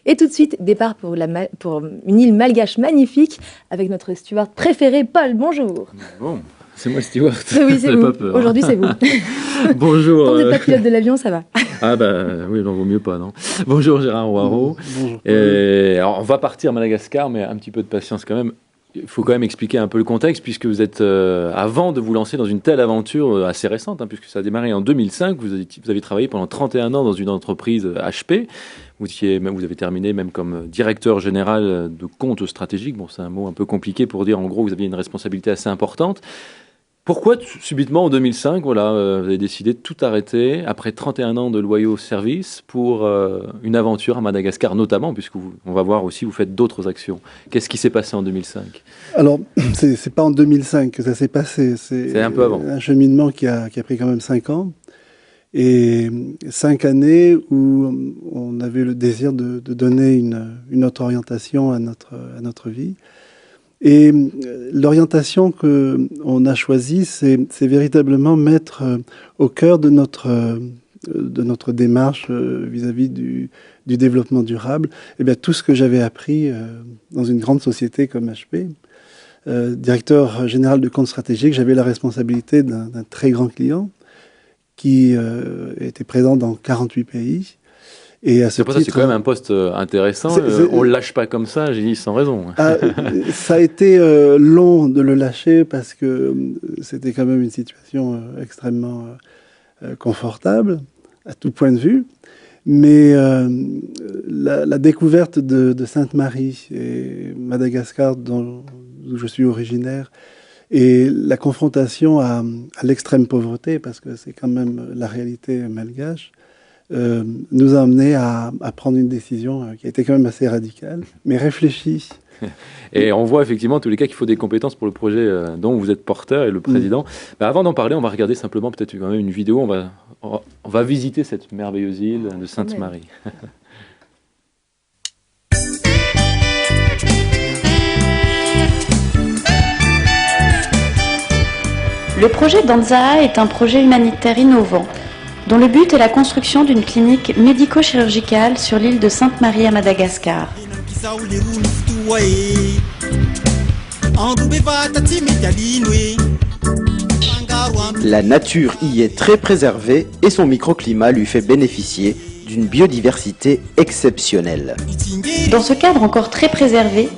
Et tout de suite, départ pour une île malgache magnifique avec notre steward préféré, Paul. Bonjour. Bon, c'est moi le steward. Oui, c'est vous. Aujourd'hui, c'est vous. Bonjour. Tant que vous n'êtes pas pilote de l'avion, ça va. Ah bah oui, non, vaut mieux pas, non. Bonjour Gérard Ouareau. Bonjour. Alors, on va partir à Madagascar, mais un petit peu de patience quand même. Il faut quand même expliquer un peu le contexte, puisque vous êtes, avant de vous lancer dans une telle aventure assez récente, puisque ça a démarré en 2005, vous avez travaillé pendant 31 ans dans une entreprise HP. Vous avez terminé même comme directeur général de compte stratégique. Bon, c'est un mot un peu compliqué pour dire, en gros, vous aviez une responsabilité assez importante. Pourquoi, subitement, en 2005, vous avez décidé de tout arrêter, après 31 ans de loyaux services, pour une aventure à Madagascar, notamment, puisqu'on va voir aussi, vous faites d'autres actions. Qu'est-ce qui s'est passé en 2005 ? Alors, c'est pas en 2005 que ça s'est passé. C'est un peu avant. Un cheminement qui a pris quand même 5 ans. Et 5 années où on avait le désir de donner une autre orientation à notre vie. Et l'orientation qu'on a choisie, c'est véritablement mettre au cœur de notre démarche vis-à-vis du développement durable, eh bien, tout ce que j'avais appris dans une grande société comme HP. Directeur général de compte stratégique, j'avais la responsabilité d'un très grand client qui était présent dans 48 pays. C'est pour ça que c'est quand même un poste intéressant. On ne le lâche pas comme ça, j'ai dit sans raison. Ça a été long de le lâcher parce que c'était quand même une situation extrêmement confortable à tout point de vue. Mais la découverte de Sainte-Marie et Madagascar, d'où je suis originaire, et la confrontation à l'extrême pauvreté, parce que c'est quand même la réalité malgache, nous a amené à prendre une décision qui a été quand même assez radicale, mais réfléchie. Et on voit effectivement en tous les cas qu'il faut des compétences pour le projet dont vous êtes porteur et le président. Avant d'en parler, on va regarder simplement peut-être quand même une vidéo. On va visiter cette merveilleuse île de Sainte-Marie. Le projet Danzaha est un projet humanitaire innovant dont le but est la construction d'une clinique médico-chirurgicale sur l'île de Sainte-Marie à Madagascar. La nature y est très préservée et son microclimat lui fait bénéficier d'une biodiversité exceptionnelle. Dans ce cadre encore très préservé,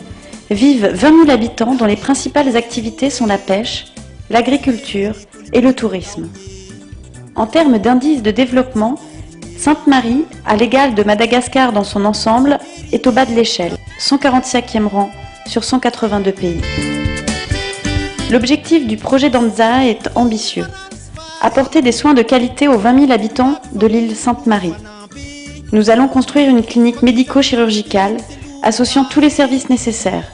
vivent 20 000 habitants dont les principales activités sont la pêche, l'agriculture et le tourisme. En termes d'indice de développement, Sainte-Marie, à l'égal de Madagascar dans son ensemble, est au bas de l'échelle, 145e rang sur 182 pays. L'objectif du projet Danzaha est ambitieux. Apporter des soins de qualité aux 20 000 habitants de l'île Sainte-Marie. Nous allons construire une clinique médico-chirurgicale associant tous les services nécessaires.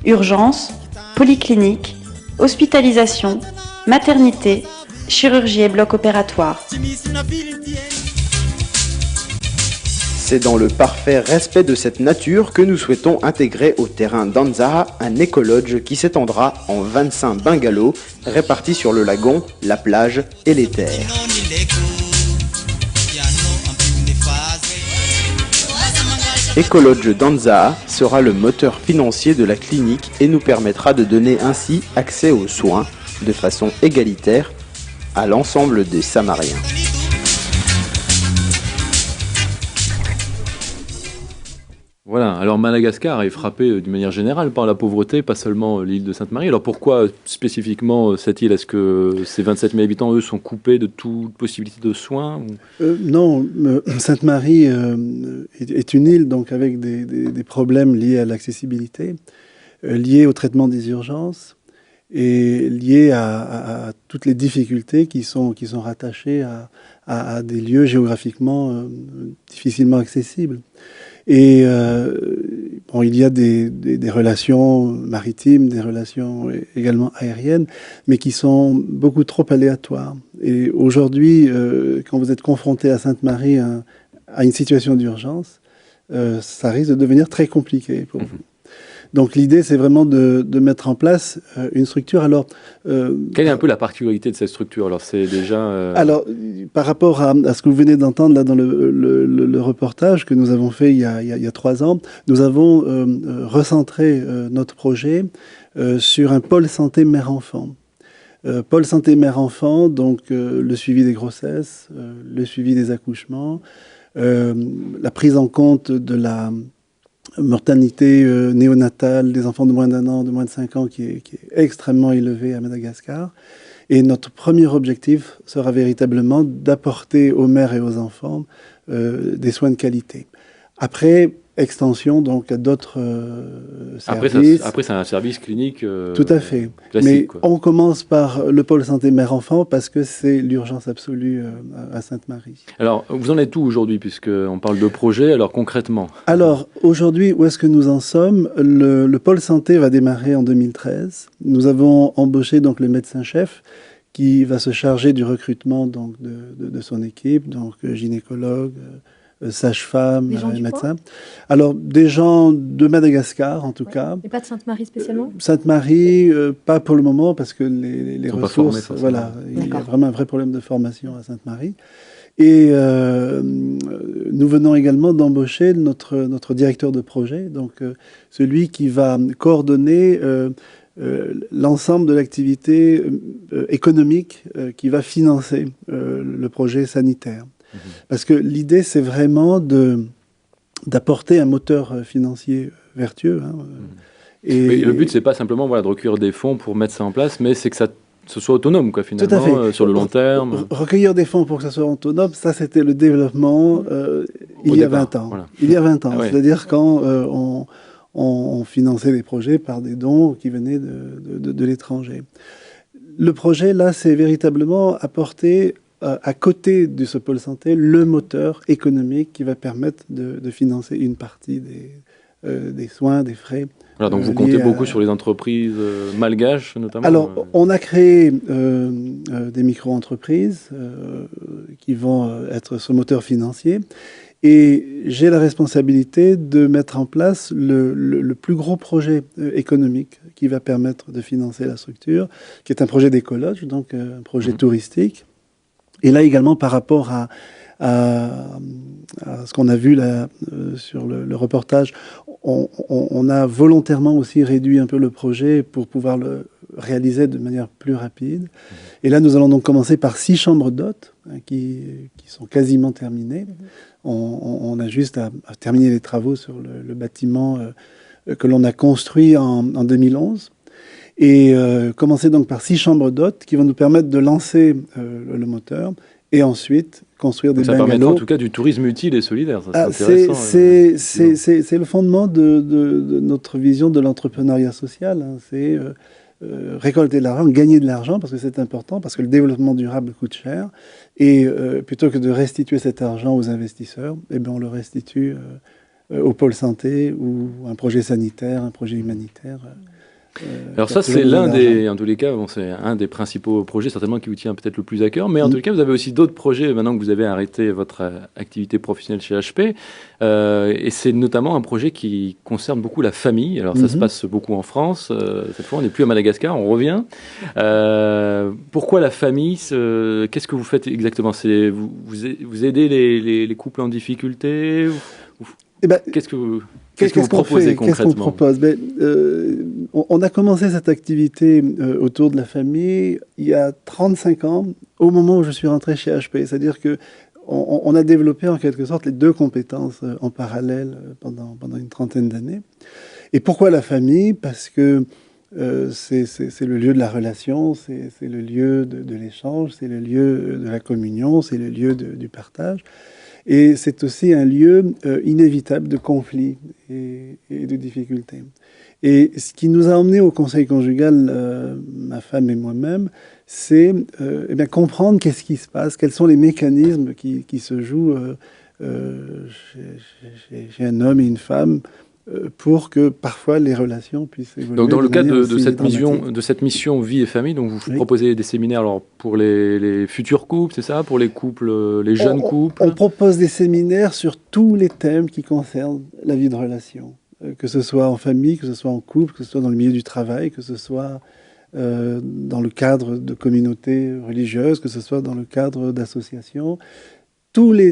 Urgence, polyclinique, hospitalisation, maternité, chirurgie et bloc opératoire. C'est dans le parfait respect de cette nature que nous souhaitons intégrer au terrain Danzaha un écolodge qui s'étendra en 25 bungalows répartis sur le lagon, la plage et les terres. Écolodge Danzaha sera le moteur financier de la clinique et nous permettra de donner ainsi accès aux soins de façon égalitaire à l'ensemble des Samariens. Voilà, alors Madagascar est frappé d'une manière générale par la pauvreté, pas seulement l'île de Sainte-Marie. Alors pourquoi spécifiquement cette île ? Est-ce que ces 27 000 habitants, eux, sont coupés de toute possibilité de soins ? Non, Sainte-Marie est une île donc avec des problèmes liés à l'accessibilité, liés au traitement des urgences et liés à toutes les difficultés qui sont rattachées à des lieux géographiquement difficilement accessibles. Et il y a des relations maritimes, des relations également aériennes, mais qui sont beaucoup trop aléatoires. Et aujourd'hui, quand vous êtes confronté à Sainte-Marie à une situation d'urgence, ça risque de devenir très compliqué pour vous. Donc l'idée, c'est vraiment de mettre en place une structure. Alors, quelle est un peu la particularité de cette structure? Alors, c'est déjà... Alors, par rapport à ce que vous venez d'entendre là dans le reportage que nous avons fait il y a 3 ans, nous avons recentré notre projet sur un pôle santé mère-enfant. Pôle santé mère-enfant, donc le suivi des grossesses, le suivi des accouchements, la prise en compte de la mortalité néonatale des enfants de moins d'1 an, de moins de 5 ans, qui est extrêmement élevée à Madagascar. Et notre premier objectif sera véritablement d'apporter aux mères et aux enfants des soins de qualité. Après, extension donc à d'autres services. Après, c'est un service clinique tout à fait. Classique. Mais Quoi. on commence par le pôle santé mère-enfant parce que c'est l'urgence absolue à Sainte-Marie. Alors, vous en êtes où aujourd'hui, puisqu'on parle de projet, alors concrètement? Alors, aujourd'hui, où est-ce que nous en sommes? Le pôle santé va démarrer en 2013. Nous avons embauché donc le médecin-chef qui va se charger du recrutement donc, de son équipe, donc gynécologue, sage-femme, médecin. Alors, des gens de Madagascar, en tout cas. Et pas de Sainte-Marie spécialement? Sainte-Marie, pas pour le moment, parce que les ressources, formés, voilà, il y a vraiment un vrai problème de formation à Sainte-Marie. Et nous venons également d'embaucher notre directeur de projet, donc celui qui va coordonner l'ensemble de l'activité économique qui va financer le projet sanitaire. Parce que l'idée, c'est vraiment d'apporter un moteur financier vertueux. Hein. Mais le but, c'est pas simplement de recueillir des fonds pour mettre ça en place, mais c'est que ce soit autonome, quoi, finalement, tout à fait. Sur le long terme. Recueillir des fonds pour que ça soit autonome, ça, c'était le développement il y a 20 ans. Voilà. Il y a 20 ans. Ouais. C'est-à-dire quand on finançait des projets par des dons qui venaient de l'étranger. Le projet, là, c'est véritablement apporter à côté de ce pôle santé, le moteur économique qui va permettre de financer une partie des soins, des frais. Voilà, donc vous comptez beaucoup sur les entreprises malgaches, notamment? Alors, on a créé des micro-entreprises qui vont être ce moteur financier. Et j'ai la responsabilité de mettre en place le plus gros projet économique qui va permettre de financer la structure, qui est un projet d'écologe, donc un projet touristique. Et là également, par rapport à ce qu'on a vu là sur le reportage, on a volontairement aussi réduit un peu le projet pour pouvoir le réaliser de manière plus rapide. Et là, nous allons donc commencer par 6 chambres d'hôtes qui sont quasiment terminées. On a juste à terminer les travaux sur le bâtiment que l'on a construit en 2011. Et commencer donc par 6 chambres d'hôtes qui vont nous permettre de lancer le moteur et ensuite construire des bungalows. Ça permet en tout cas du tourisme utile et solidaire. Ça, c'est le fondement de notre vision de l'entrepreneuriat social. Hein. C'est récolter de l'argent, gagner de l'argent, parce que c'est important, parce que le développement durable coûte cher. Et plutôt que de restituer cet argent aux investisseurs, eh bien, on le restitue au pôle santé ou un projet sanitaire, un projet humanitaire. Alors ça, c'est en tous les cas, c'est un des principaux projets certainement qui vous tient peut-être le plus à cœur, mais en tous les cas, vous avez aussi d'autres projets maintenant que vous avez arrêté votre activité professionnelle chez HP, et c'est notamment un projet qui concerne beaucoup la famille. Alors ça se passe beaucoup en France, cette fois on n'est plus à Madagascar, on revient. Pourquoi la famille? Qu'est-ce que vous faites exactement? Vous aidez les couples en difficulté? Qu'est-ce que vous proposez concrètement? Qu'est-ce qu'on propose? On a commencé cette activité autour de la famille il y a 35 ans, au moment où je suis rentré chez HP. C'est-à-dire qu'on a développé en quelque sorte les 2 compétences en parallèle pendant une trentaine d'années. Et pourquoi la famille? Parce que c'est le lieu de la relation, c'est le lieu de l'échange, c'est le lieu de la communion, c'est le lieu du partage. Et c'est aussi un lieu inévitable de conflits et de difficultés. Et ce qui nous a emmenés au conseil conjugal, ma femme et moi-même, c'est comprendre qu'est-ce qui se passe, quels sont les mécanismes qui se jouent chez un homme et une femme, pour que parfois les relations puissent évoluer. Donc dans le cadre de cette mission vie et famille, donc vous proposez des séminaires alors pour les futurs couples, c'est ça? Pour les couples, les jeunes couples? On propose des séminaires sur tous les thèmes qui concernent la vie de relation. que ce soit en famille, que ce soit en couple, que ce soit dans le milieu du travail, que ce soit dans le cadre de communautés religieuses, que ce soit dans le cadre d'associations. Tous les